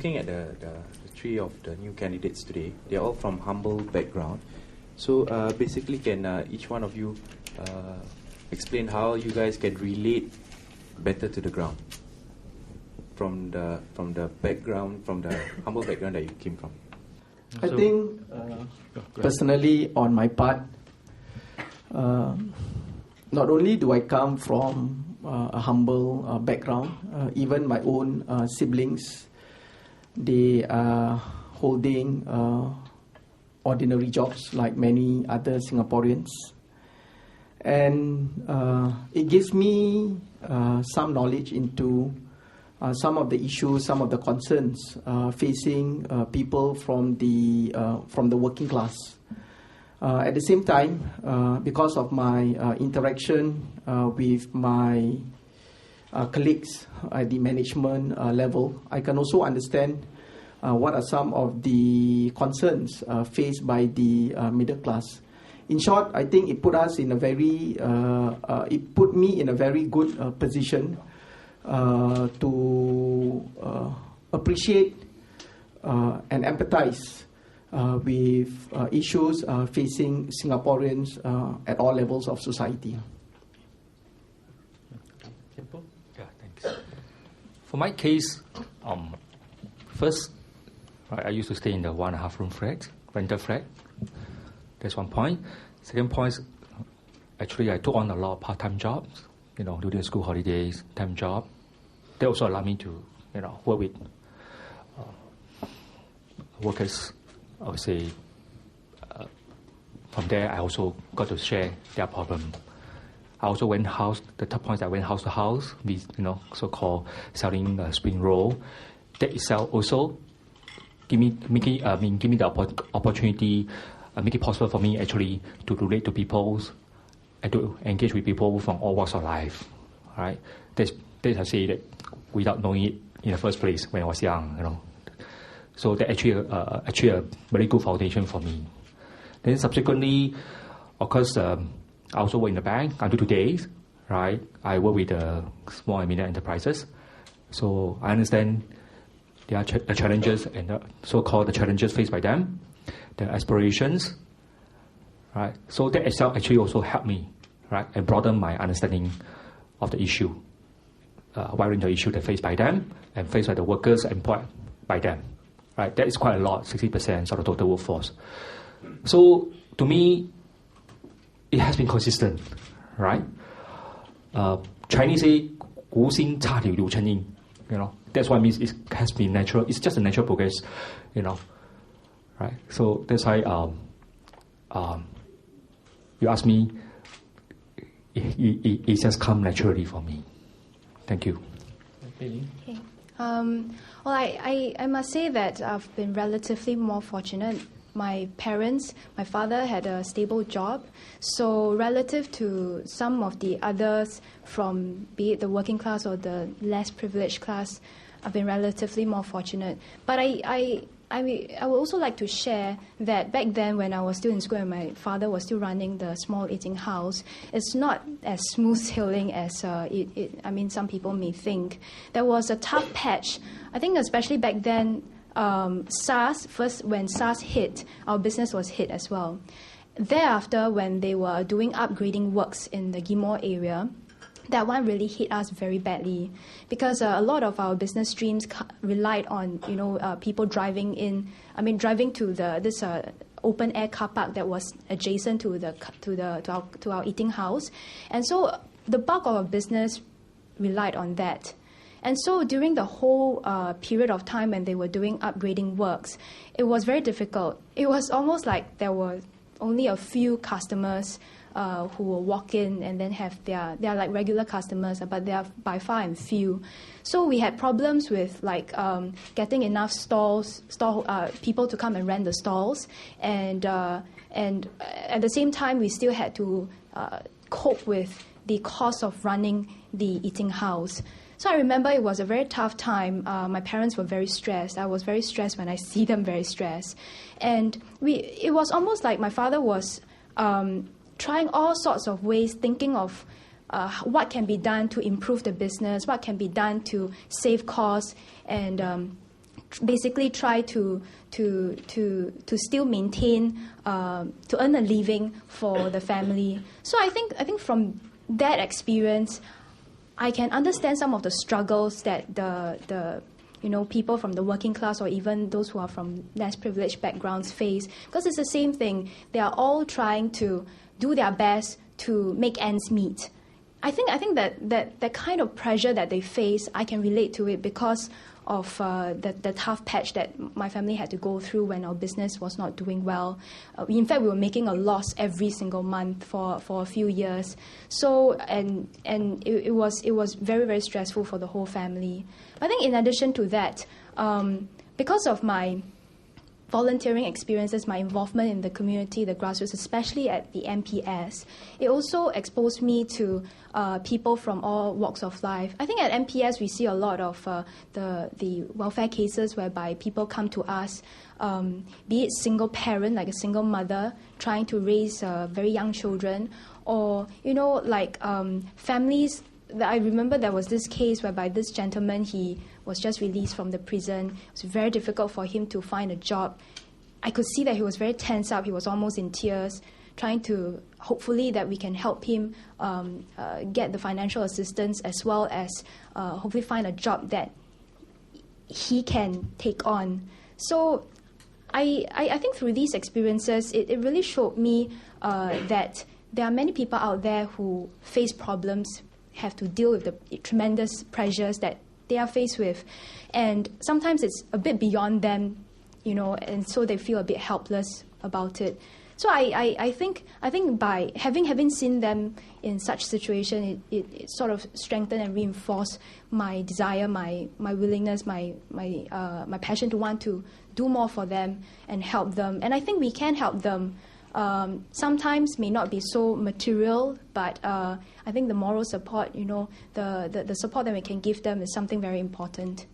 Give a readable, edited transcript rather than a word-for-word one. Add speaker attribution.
Speaker 1: looking at the three of the new candidates today. They're all from humble background. So basically, can each one of you explain how you guys can relate better to the ground from the background, from the humble background that you came from?
Speaker 2: I think personally, on my part, not only do I come from a humble background, even my own siblings, they are holding ordinary jobs like many other Singaporeans. And it gives me some knowledge into some of the issues, some of the concerns facing people from the working class. At the same time, because of my interaction with my colleagues at the management level, I can also understand what are some of the concerns faced by the middle class. In short, I think it put us in a very, it put me in a very good position to appreciate and empathize with issues facing Singaporeans at all levels of society.
Speaker 3: Yeah, thanks. For my case, first, I used to stay in the 1.5 room flat, rental flat. That's one point. Second point, actually, I took on a lot of part-time jobs, during the school holidays, time job. They also allowed me to, work with workers. I would say, from there, I also got to share their problem. I also went house. The third point, I went house to house with, so-called selling spring roll. That itself also give me the opportunity, make it possible for me actually to relate to people and to engage with people from all walks of life. All right, that's I say that without knowing it in the first place when I was young, So that actually a very good foundation for me. Then subsequently, of course, I also work in the bank until today, right? I work with small and medium enterprises. So I understand the challenges and the so-called the challenges faced by them, their aspirations, right? So that itself actually also helped me, right? And broaden my understanding of the issue, wide range of issues that faced by them and faced by the workers employed by them. Right, that is quite a lot, 60% of the total workforce. So to me, it has been consistent, right? Chinese say, 无心插柳柳成荫, that's what it means. It has been natural. It's just a natural progress, right? So that's why you ask me, it just come naturally for me. Thank you.
Speaker 4: Okay. Well, I must say that I've been relatively more fortunate. My father had a stable job, so relative to some of the others from, be it the working class or the less privileged class, I've been relatively more fortunate. But I would also like to share that back then when I was still in school and my father was still running the small eating house, it's not as smooth sailing as some people may think. There was a tough patch. I think especially back then, SARS, first when SARS hit, our business was hit as well. Thereafter, when they were doing upgrading works in the Ghim Moh area, that one really hit us very badly because a lot of our business streams relied on people driving to this open air car park that was adjacent to our eating house, and so the bulk of our business relied on that. And so during the whole period of time when they were doing upgrading works, it was very difficult. It was almost like there were only a few customers who will walk in and then they are like regular customers, but they are by far and few. So we had problems with getting enough people to come and rent the stalls, and at the same time we still had to cope with the cost of running the eating house. So I remember it was a very tough time. My parents were very stressed. I was very stressed when I see them very stressed. And it was almost like my father was trying all sorts of ways, thinking of what can be done to improve the business, what can be done to save costs, and basically try to still maintain, to earn a living for the family. So I think from that experience, I can understand some of the struggles that the people from the working class or even those who are from less privileged backgrounds face, because it's the same thing. They are all trying to do their best to make ends meet. I think that kind of pressure that they face, I can relate to it because of the tough patch that my family had to go through when our business was not doing well. In fact, we were making a loss every single month for a few years. So and it was very, very stressful for the whole family. I think in addition to that, because of my volunteering experiences, my involvement in the community, the grassroots, especially at the MPS, it also exposed me to people from all walks of life. I think at MPS we see a lot of the welfare cases whereby people come to us, be it single parent, like a single mother trying to raise very young children, or families. I remember there was this case whereby this gentleman, he was just released from the prison. It was very difficult for him to find a job. I could see that he was very tense up. He was almost in tears, trying to hopefully that we can help him get the financial assistance as well as hopefully find a job that he can take on. So I think through these experiences, it really showed me that there are many people out there who face problems, have to deal with the tremendous pressures that they are faced with. And sometimes it's a bit beyond them, and so they feel a bit helpless about it. So I think by having seen them in such situation, it sort of strengthened and reinforced my desire, my willingness, my passion to want to do more for them and help them. And I think we can help them. Sometimes may not be so material, but I think the moral support, the support that we can give them is something very important.